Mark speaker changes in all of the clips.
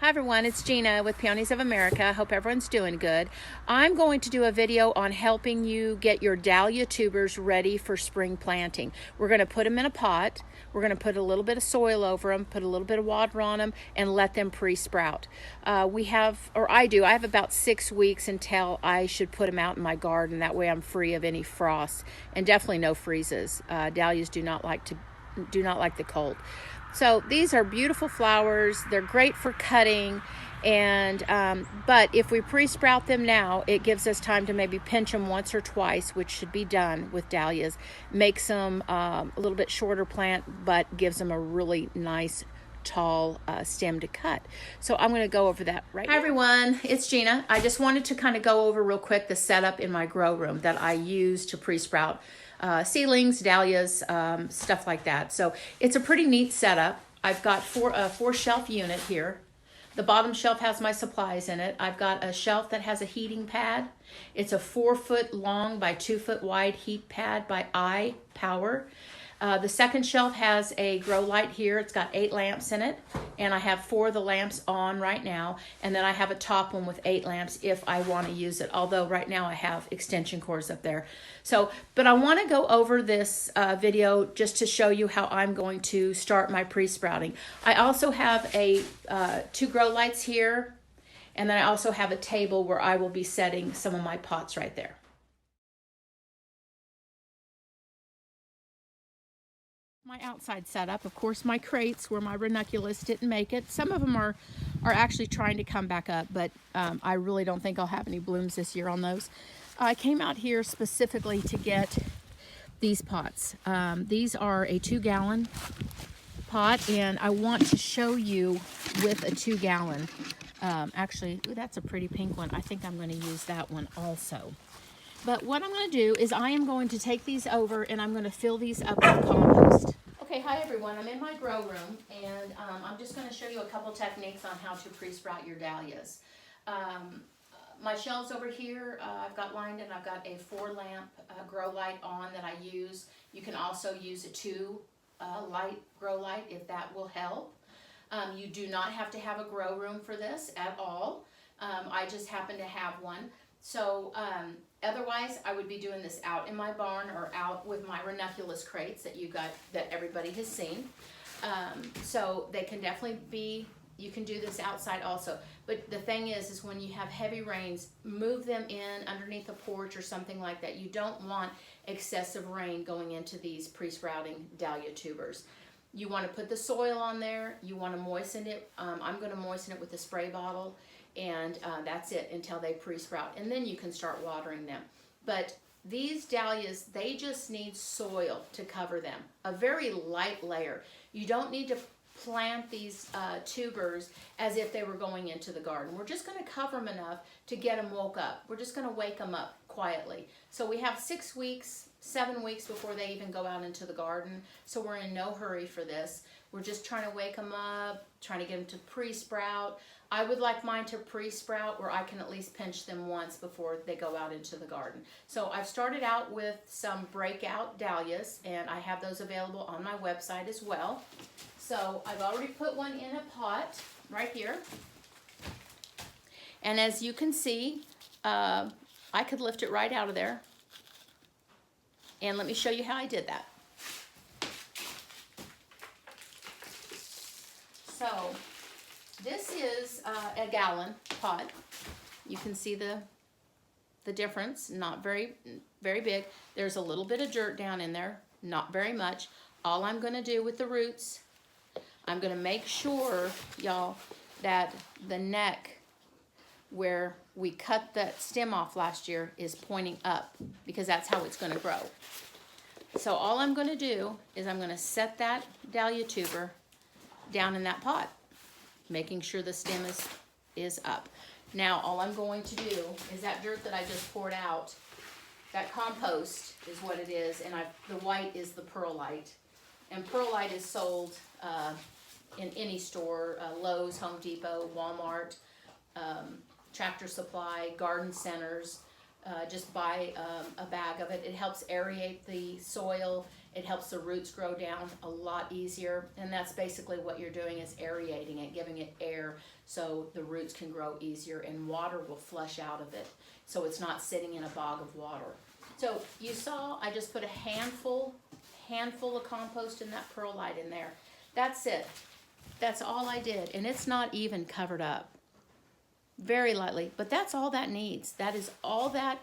Speaker 1: Hi everyone, it's Gina with Peonies of America. Hope everyone's doing good. I'm going to do a video on helping you get your dahlia tubers ready for spring planting. We're going to put them in a pot. We're going to put a little bit of soil over them, put a little bit of water on them, and let them pre-sprout. I have about 6 weeks until I should put them out in my garden. That way I'm free of any frost and definitely no freezes. Dahlias do not like the cold. So these are beautiful flowers. They're great for cutting, and but if we pre-sprout them now, it gives us time to maybe pinch them once or twice, which should be done with dahlias. Makes them a little bit shorter plant, but gives them a really nice tall stem to cut. So I'm going to go over that right now. Hi everyone, it's Gina. I just wanted to kind of go over real quick the setup in my grow room that I use to pre-sprout seedlings, dahlias, stuff like that. So it's a pretty neat setup. I've got four shelf unit here. The bottom shelf has my supplies in it. I've got a shelf that has a heating pad. It's a 4-foot long by 2-foot wide heat pad by iPower. The second shelf has a grow light here. It's got 8 lamps in it, and I have 4 of the lamps on right now, and then I have a top one with 8 lamps if I want to use it, although right now I have extension cords up there. But I want to go over this video just to show you how I'm going to start my pre-sprouting. I also have 2 grow lights here, and then I also have a table where I will be setting some of my pots right there. My outside setup, of course, my crates where my ranunculus didn't make it. Some of them are actually trying to come back up, but I really don't think I'll have any blooms this year on those. I came out here specifically to get these pots. These are a 2-gallon pot, and I want to show you with a 2-gallon. Actually, ooh, that's a pretty pink one. I think I'm going to use that one also. But what I'm going to do is I am going to take these over and I'm going to fill these up with compost. Okay, hi everyone. I'm in my grow room, and I'm just going to show you a couple techniques on how to pre-sprout your dahlias. My shelves over here, I've got lined, and I've got a 4-lamp grow light on that I use. You can also use a 2-light grow light if that will help. You do not have to have a grow room for this at all. I just happen to have one. So otherwise, I would be doing this out in my barn or out with my ranunculus crates that everybody has seen. So they can definitely be, you can do this outside also. But the thing is when you have heavy rains, move them in underneath a porch or something like that. You don't want excessive rain going into these pre-sprouting dahlia tubers. You want to put the soil on there. You want to moisten it. I'm going to moisten it with a spray bottle. And that's it until they pre-sprout, and then you can start watering them. But these dahlias, they just need soil to cover them, a very light layer. You don't need to plant these tubers as if they were going into the garden. We're just going to cover them enough to get them woke up. We're just going to wake them up quietly. So we have 6 weeks, 7 weeks before they even go out into the garden, so we're in no hurry for this. We're just trying to wake them up, trying to get them to pre-sprout. I would like mine to pre-sprout where I can at least pinch them once before they go out into the garden. So I've started out with some breakout dahlias, and I have those available on my website as well. So I've already put one in a pot right here. And as you can see, I could lift it right out of there. And let me show you how I did that. So this is a gallon pot. You can see the difference, not very big. There's a little bit of dirt down in there, not very much. All I'm going to do with the roots, I'm going to make sure, y'all, that the neck where we cut that stem off last year is pointing up, because that's how it's going to grow. So all I'm going to do is I'm going to set that dahlia tuber down in that pot, making sure the stem is up. Now all I'm going to do is that dirt that I just poured out, that compost is what it is, and the white is the perlite. And perlite is sold in any store, Lowe's, Home Depot, Walmart, Tractor Supply, garden centers. Just buy a bag of it. It helps aerate the soil, It helps the roots grow down a lot easier, and that's basically what you're doing, is aerating it, giving it air so the roots can grow easier, and water will flush out of it so it's not sitting in a bog of water. So you saw I just put a handful of compost in that perlite in there. That's it. That's all I did, and it's not even covered up. Very lightly, but that's all that needs. That is all that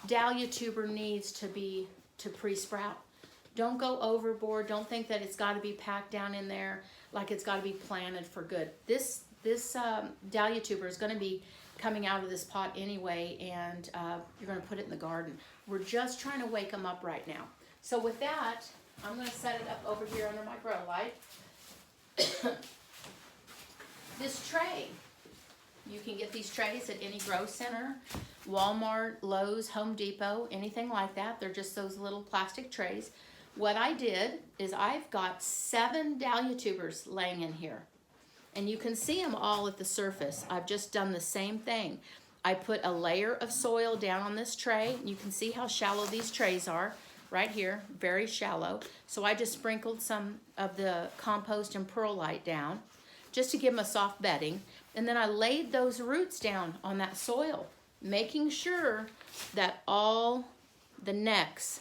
Speaker 1: dahlia tuber needs to pre-sprout. Don't go overboard. Don't think that it's got to be packed down in there like it's got to be planted for good. This dahlia tuber is going to be coming out of this pot anyway, and you're going to put it in the garden. We're just trying to wake them up right now. So with that, I'm going to set it up over here under my grow light. This tray, you can get these trays at any grow center, Walmart, Lowe's, Home Depot, anything like that. They're just those little plastic trays. What I did is I've got 7 dahlia tubers laying in here. And you can see them all at the surface. I've just done the same thing. I put a layer of soil down on this tray. You can see how shallow these trays are right here, very shallow. So I just sprinkled some of the compost and perlite down just to give them a soft bedding. And then I laid those roots down on that soil, making sure that all the necks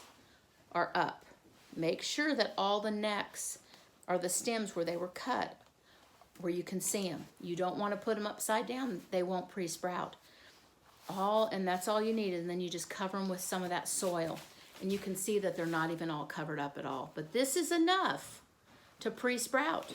Speaker 1: are up. Make sure that all the necks are the stems where they were cut, where you can see them. You don't want to put them upside down. They won't pre-sprout. And that's all you need. And then you just cover them with some of that soil. And you can see that they're not even all covered up at all. But this is enough to pre-sprout.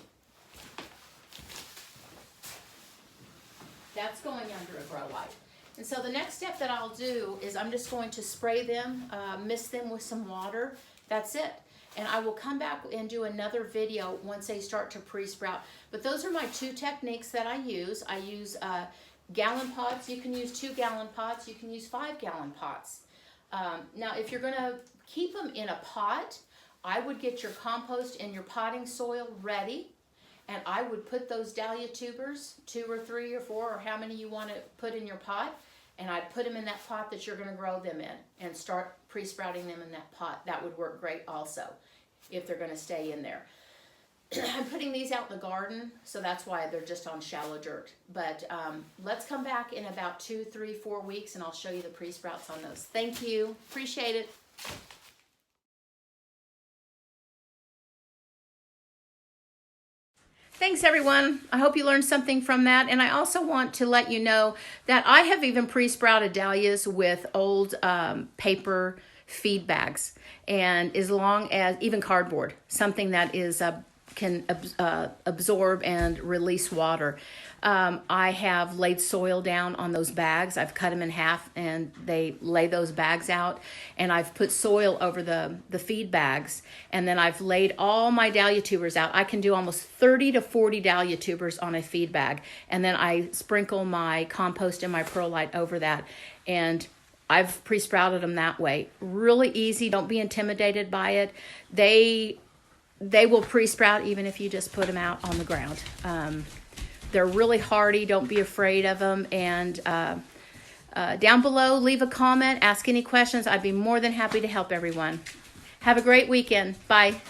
Speaker 1: That's going under a grow light. And so the next step that I'll do is I'm just going to spray them, mist them with some water. That's it. And I will come back and do another video once they start to pre-sprout. But those are my 2 techniques that I use. I use gallon pots. You can use 2-gallon pots. You can use 5-gallon pots. Now, if you're going to keep them in a pot, I would get your compost and your potting soil ready. And I would put those dahlia tubers, 2 or 3 or 4, or how many you want to put in your pot, and I'd put them in that pot that you're going to grow them in and start pre-sprouting them in that pot. That would work great also if they're going to stay in there. I'm putting these out in the garden, so that's why they're just on shallow dirt. But let's come back in about 2, 3, 4 weeks, and I'll show you the pre-sprouts on those. Thank you. Appreciate it. Thanks, everyone. I hope you learned something from that. And I also want to let you know that I have even pre-sprouted dahlias with old paper feed bags, and as long as even cardboard, something that is can absorb and release water. I have laid soil down on those bags. I've cut them in half, and they lay those bags out. And I've put soil over the feed bags, and then I've laid all my dahlia tubers out. I can do almost 30 to 40 dahlia tubers on a feed bag, and then I sprinkle my compost and my perlite over that, and I've pre-sprouted them that way. Really easy. Don't be intimidated by it. They will pre-sprout even if you just put them out on the ground. They're really hardy. Don't be afraid of them. And down below, leave a comment. Ask any questions. I'd be more than happy to help everyone. Have a great weekend. Bye.